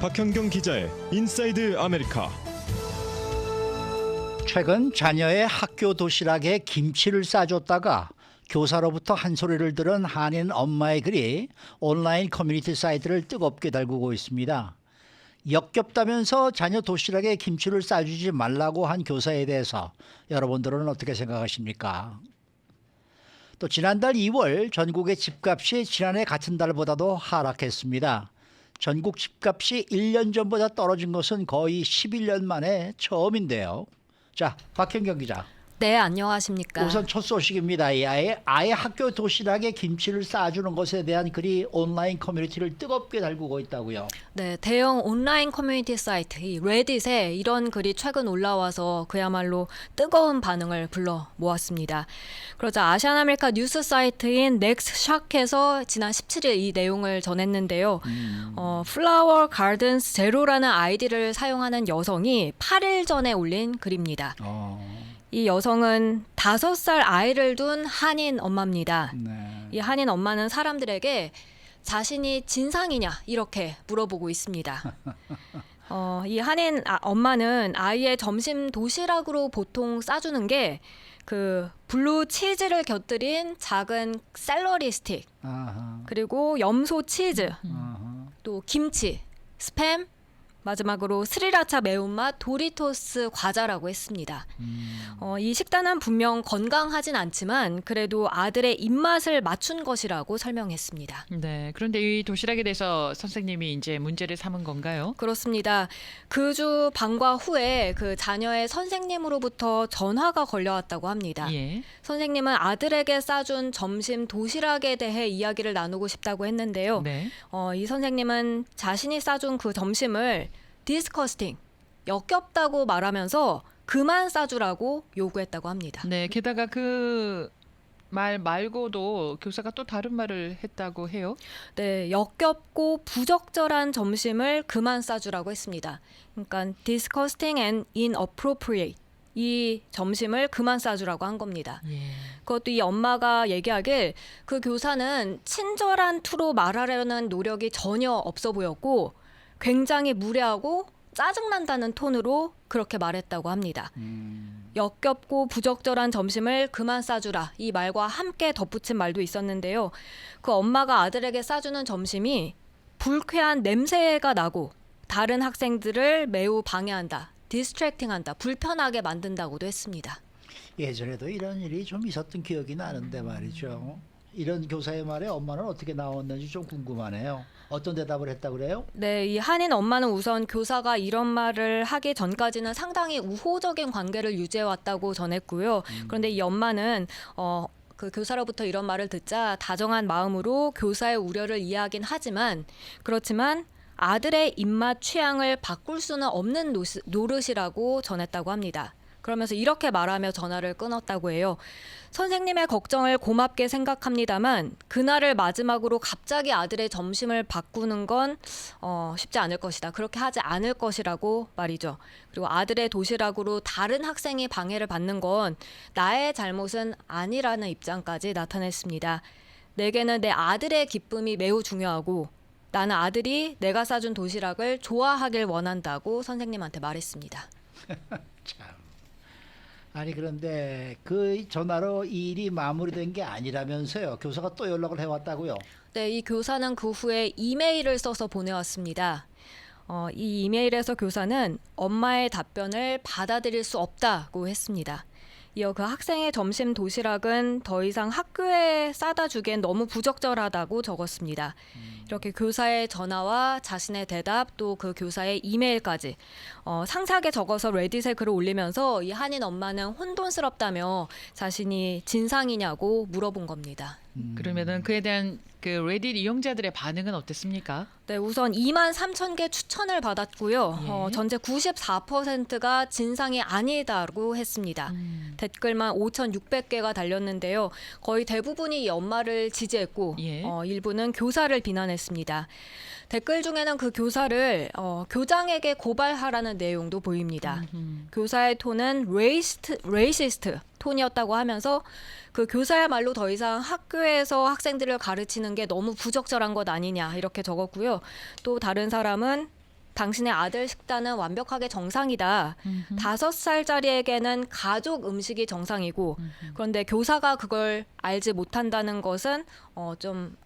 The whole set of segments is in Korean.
박현경 기자의 인사이드 아메리카. 최근 자녀의 학교 도시락에 김치를 싸줬다가 교사로부터 한 소리를 들은 한인 엄마의 글이 온라인 커뮤니티 사이트를 뜨겁게 달구고 있습니다. 역겹다면서 자녀 도시락에 김치를 싸주지 말라고 한 교사에 대해서 여러분들은 어떻게 생각하십니까? 또 지난달 2월 전국의 집값이 지난해 같은 달보다도 하락했습니다. 전국 집값이 1년 전보다 떨어진 것은 거의 11년 만에 처음인데요. 자, 박현경 기자. 네, 안녕하십니까. 우선 첫 소식입니다. 아예 학교 도시락에 김치를 싸주는 것에 대한 글이 온라인 커뮤니티를 뜨겁게 달구고 있다고요. 네, 대형 온라인 커뮤니티 사이트 이 레딧에 이런 글이 최근 올라와서 그야말로 뜨거운 반응을 불러 모았습니다. 그러자 아시안 아메리카 뉴스 사이트인 넥스샥에서 지난 17일 이 내용을 전했는데요. 플라워 가든스 제로라는 아이디를 사용하는 여성이 8일 전에 올린 글입니다. 이 여성은 5살 아이를 둔 한인 엄마입니다. 네. 이 한인 엄마는 사람들에게 자신이 진상이냐 이렇게 물어보고 있습니다. 이 한인 엄마는 아이의 점심 도시락으로 보통 싸주는 게 그 블루 치즈를 곁들인 작은 샐러리 스틱, 그리고 염소 치즈, 또 김치, 스팸, 마지막으로 스리라차 매운맛 도리토스 과자라고 했습니다. 이 식단은 분명 건강하진 않지만 그래도 아들의 입맛을 맞춘 것이라고 설명했습니다. 네, 그런데 이 도시락에 대해서 선생님이 이제 문제를 삼은 건가요? 그렇습니다. 그 주 방과 후에 그 자녀의 선생님으로부터 전화가 걸려왔다고 합니다. 예. 선생님은 아들에게 싸준 점심 도시락에 대해 이야기를 나누고 싶다고 했는데요. 네. 이 선생님은 자신이 싸준 그 점심을 디스커스팅, 역겹다고 말하면서 그만 싸주라고 요구했다고 합니다. 네, 게다가 그 말 말고도 교사가 또 다른 말을 했다고 해요. 네, 역겹고 부적절한 점심을 그만 싸주라고 했습니다. 그러니까 disgusting and inappropriate. 이 점심을 그만 싸주라고 한 겁니다. 예. 그것도 이 엄마가 얘기하길 그 교사는 친절한 투로 말하려는 노력이 전혀 없어 보였고 굉장히 무례하고 짜증난다는 톤으로 그렇게 말했다고 합니다. 역겹고 부적절한 점심을 그만 싸주라 이 말과 함께 덧붙인 말도 있었는데요. 그 엄마가 아들에게 싸주는 점심이 불쾌한 냄새가 나고 다른 학생들을 매우 방해한다, 디스트랙팅한다, 불편하게 만든다고도 했습니다. 예전에도 이런 일이 좀 있었던 기억이 나는데 말이죠. 이런 교사의 말에 엄마는 어떻게 나왔는지 좀 궁금하네요. 어떤 대답을 했다고 그래요? 네, 이 한인 엄마는 우선 교사가 이런 말을 하기 전까지는 상당히 우호적인 관계를 유지해왔다고 전했고요. 그런데 이 엄마는 그 교사로부터 이런 말을 듣자 다정한 마음으로 교사의 우려를 이해하긴 하지만 그렇지만 아들의 입맛 취향을 바꿀 수는 없는 노릇이라고 전했다고 합니다. 그러면서 이렇게 말하며 전화를 끊었다고 해요. 선생님의 걱정을 고맙게 생각합니다만 그날을 마지막으로 갑자기 아들의 점심을 바꾸는 건 쉽지 않을 것이다. 그렇게 하지 않을 것이라고 말이죠. 그리고 아들의 도시락으로 다른 학생이 방해를 받는 건 나의 잘못은 아니라는 입장까지 나타냈습니다. 내게는 내 아들의 기쁨이 매우 중요하고 나는 아들이 내가 싸준 도시락을 좋아하길 원한다고 선생님한테 말했습니다. 참. 아니 그런데 그 전화로 이 일이 마무리된 게 아니라면서요. 교사가 또 연락을 해왔다고요. 네, 이 교사는 그 후에 이메일을 써서 보내왔습니다. 이 이메일에서 교사는 엄마의 답변을 받아들일 수 없다고 했습니다. 이어 그 학생의 점심 도시락은 더 이상 학교에 싸다 주기엔 너무 부적절하다고 적었습니다. 이렇게 교사의 전화와 자신의 대답 또 그 교사의 이메일까지 상세하게 적어서 레딧에 글을 올리면서 이 한인 엄마는 혼돈스럽다며 자신이 진상이냐고 물어본 겁니다. 그러면은 그에 대한 그 레딧 이용자들의 반응은 어땠습니까? 네, 우선 23,000개 추천을 받았고요. 예. 전체 94%가 진상이 아니다고 했습니다. 댓글만 5,600개가 달렸는데요. 거의 대부분이 이 엄마를 지지했고 예. 일부는 교사를 비난했습니다. 댓글 중에는 그 교사를 교장에게 고발하라는 내용도 보입니다. 교사의 톤은 레이시스트 톤이었다고 하면서 그 교사야말로 더 이상 학교에서 학생들을 가르치는 게 너무 부적절한 것 아니냐 이렇게 적었고요. 또 다른 사람은 당신의 아들 식단은 완벽하게 정상이다. 5살짜리에게는 가족 음식이 정상이고 그런데 교사가 그걸 알지 못한다는 것은 좀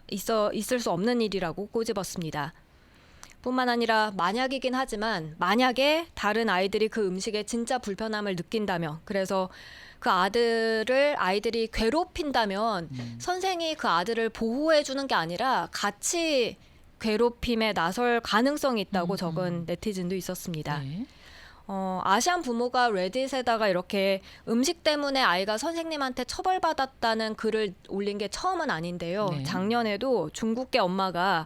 있을 수 없는 일이라고 꼬집었습니다. 뿐만 아니라 만약이긴 하지만 만약에 다른 아이들이 그 음식에 진짜 불편함을 느낀다면 그래서 그 아이들이 괴롭힌다면 선생이 그 아들을 보호해 주는 게 아니라 같이 괴롭힘에 나설 가능성이 있다고 적은 네티즌도 있었습니다. 네. 아시안 부모가 레딧에다가 이렇게 음식 때문에 아이가 선생님한테 처벌받았다는 글을 올린 게 처음은 아닌데요. 네. 작년에도 중국계 엄마가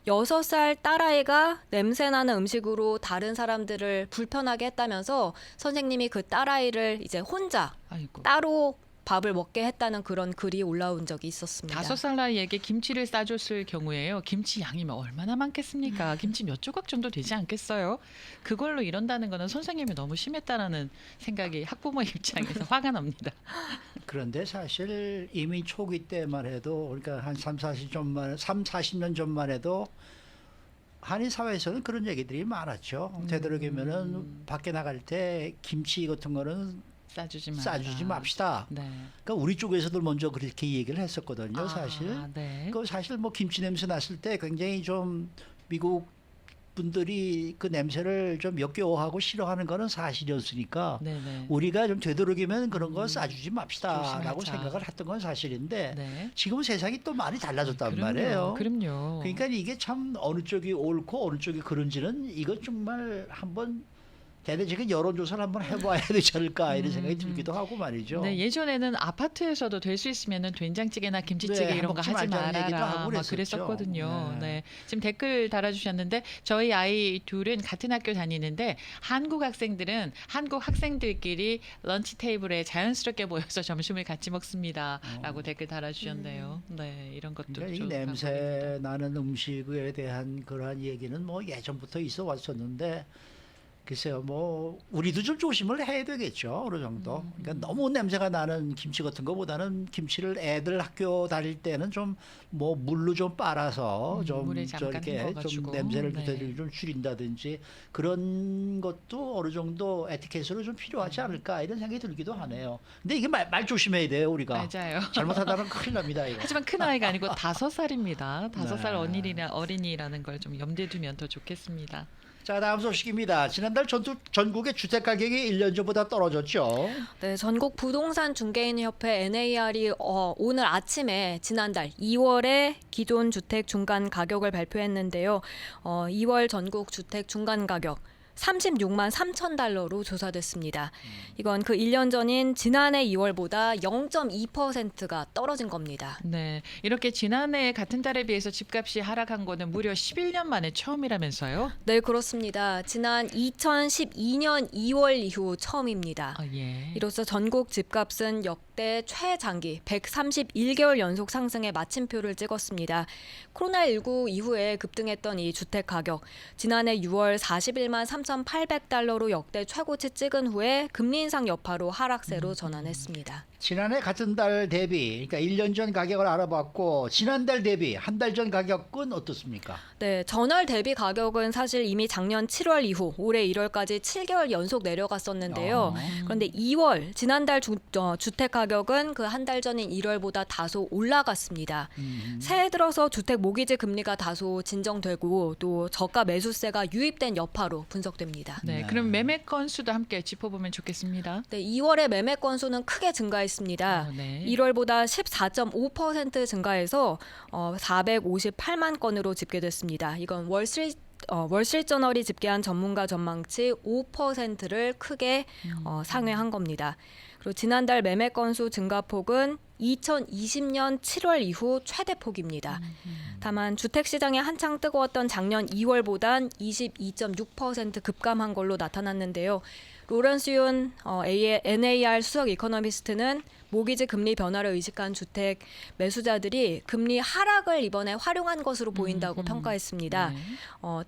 6살 딸아이가 냄새나는 음식으로 다른 사람들을 불편하게 했다면서 선생님이 그 딸아이를 이제 혼자 아이고. 따로 밥을 먹게 했다는 그런 글이 올라온 적이 있었습니다. 5살 나이에게 김치를 싸줬을 경우에요. 김치 양이면 얼마나 많겠습니까? 김치 몇 조각 정도 되지 않겠어요? 그걸로 이런다는 거는 선생님이 너무 심했다라는 생각이 학부모 입장에서 화가 납니다. 그런데 사실 이미 초기 때만 해도 그러니까 한 40년 전만 해도 한인 사회에서는 그런 얘기들이 많았죠. 되도록이면은 밖에 나갈 때 김치 같은 거는 싸주지 맙시다. 네. 그러니까 우리 쪽에서도 먼저 그렇게 얘기를 했었거든요, 사실. 네. 그 사실 뭐 김치 냄새 났을 때 굉장히 좀 미국 분들이 그 냄새를 좀 역겨워하고 싫어하는 거는 사실이었으니까 네네. 우리가 좀 되도록이면 그런 거 싸주지 맙시다라고 조심하자. 생각을 했던 건 사실인데 네. 지금 세상이 또 많이 달라졌단 그럼요. 말이에요. 그럼요. 그러니까 이게 참 어느 쪽이 옳고 어느 쪽이 그런지는 이거 정말 한번 대대적인 여론조사를 한번 해봐야 되지 않을까 이런 생각이 들기도 하고 말이죠. 네, 예전에는 아파트에서도 될 수 있으면은 된장찌개나 김치찌개 네, 이런 거 먹지 하지 말자는 얘기도 말아라 하고 막 그랬었죠. 그랬었거든요. 네. 네. 지금 댓글 달아주셨는데 저희 아이 둘은 같은 학교 다니는데 한국 학생들끼리 런치 테이블에 자연스럽게 모여서 점심을 같이 먹습니다라고 댓글 달아주셨네요. 네, 이런 것도 그러니까 이 좋은 냄새 방법입니다. 나는 음식에 대한 그러한 얘기는 뭐 예전부터 있어 왔었는데 글쎄요, 뭐 우리도 좀 조심을 해야 되겠죠, 어느 정도. 그러니까 너무 냄새가 나는 김치 같은 거보다는 김치를 애들 학교 다닐 때는 좀 뭐 물로 좀 빨아서 좀 물에 잠깐 저렇게 헹궈가지고. 좀 냄새를 네. 좀 줄인다든지 그런 것도 어느 정도 에티켓으로 좀 필요하지 않을까 이런 생각이 들기도 하네요. 근데 이게 말 조심해야 돼요, 우리가. 맞아요. 잘못하다면 큰일 납니다, 이거. 하지만 큰 아이가 아니고 5살입니다. 5살 네. 어린이라는 걸 좀 염두에 두면 더 좋겠습니다. 자, 다음 소식입니다. 지난달 전국의 주택 가격이 1년 전보다 떨어졌죠. 네, 전국 부동산 중개인 협회 NAR이 오늘 아침에 지난달 2월에 기존 주택 중간 가격을 발표했는데요. 2월 전국 주택 중간 가격 36만 3천 달러로 조사됐습니다. 이건 그 1년 전인 지난해 2월보다 0.2%가 떨어진 겁니다. 네, 이렇게 지난해 같은 달에 비해서 집값이 하락한 거는 무려 11년 만에 처음이라면서요? 네, 그렇습니다. 지난 2012년 2월 이후 처음입니다. 아, 예. 이로써 전국 집값은 역대 최장기 131개월 연속 상승의 마침표를 찍었습니다. 코로나19 이후에 급등했던 이 주택 가격, 지난해 6월 41만 3,800달러로 역대 최고치 찍은 후에 금리 인상 여파로 하락세로 전환했습니다. 지난해 같은 달 대비, 그러니까 1년 전 가격을 알아봤고 지난달 대비 한 달 전 가격은 어떻습니까? 네, 전월 대비 가격은 사실 이미 작년 7월 이후 올해 1월까지 7개월 연속 내려갔었는데요. 그런데 2월 지난달 주택 가격은 그 한 달 전인 1월보다 다소 올라갔습니다. 새해 들어서 주택 모기지 금리가 다소 진정되고 또 저가 매수세가 유입된 여파로 분석됩니다. 네, 그럼 매매 건수도 함께 짚어보면 좋겠습니다. 네, 2월의 매매 건수는 크게 증가했습니다. 네. 1월보다 14.5% 증가해서 458만 건으로 집계됐습니다. 이건 월스트리트저널이 집계한 전문가 전망치 5%를 크게 상회한 겁니다. 그리고 지난달 매매 건수 증가폭은 2020년 7월 이후 최대폭입니다. 다만 주택시장이 한창 뜨거웠던 작년 2월보단 22.6% 급감한 걸로 나타났는데요. 로런스 윤 NAR 수석 이코노미스트는 모기지 금리 변화를 의식한 주택 매수자들이 금리 하락을 이번에 활용한 것으로 보인다고 평가했습니다. 네.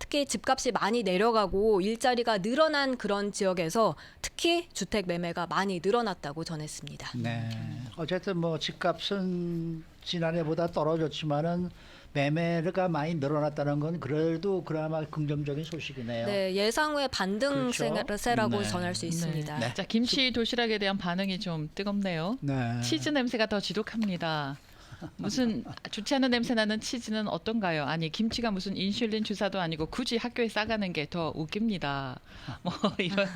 특히 집값이 많이 내려가고 일자리가 늘어난 그런 지역에서 특히 주택 매매가 많이 늘어났다고 전했습니다. 네. 어쨌든 뭐 집값은 지난해보다 떨어졌지만은 매매가 많이 늘어났다는 건 그래도 그나마 긍정적인 소식이네요. 네, 예상 외 반등세라고 그렇죠. 네. 전할 수 있습니다. 네. 자, 김치 도시락에 대한 반응이 좀 뜨겁네요. 네. 치즈 냄새가 더 지독합니다. 무슨 좋지 않은 냄새 나는 치즈는 어떤가요? 아니 김치가 무슨 인슐린 주사도 아니고 굳이 학교에 싸가는 게 더 웃깁니다. 뭐 이런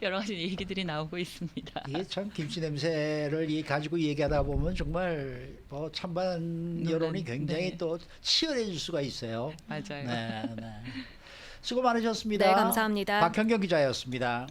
여러 가지 얘기들이 나오고 있습니다. 이게 참 김치 냄새를 가지고 얘기하다 보면 정말 뭐 찬반 여론이 굉장히 네. 또 치열해질 수가 있어요. 맞아요. 네, 네. 수고 많으셨습니다. 네, 감사합니다. 박현경 기자였습니다.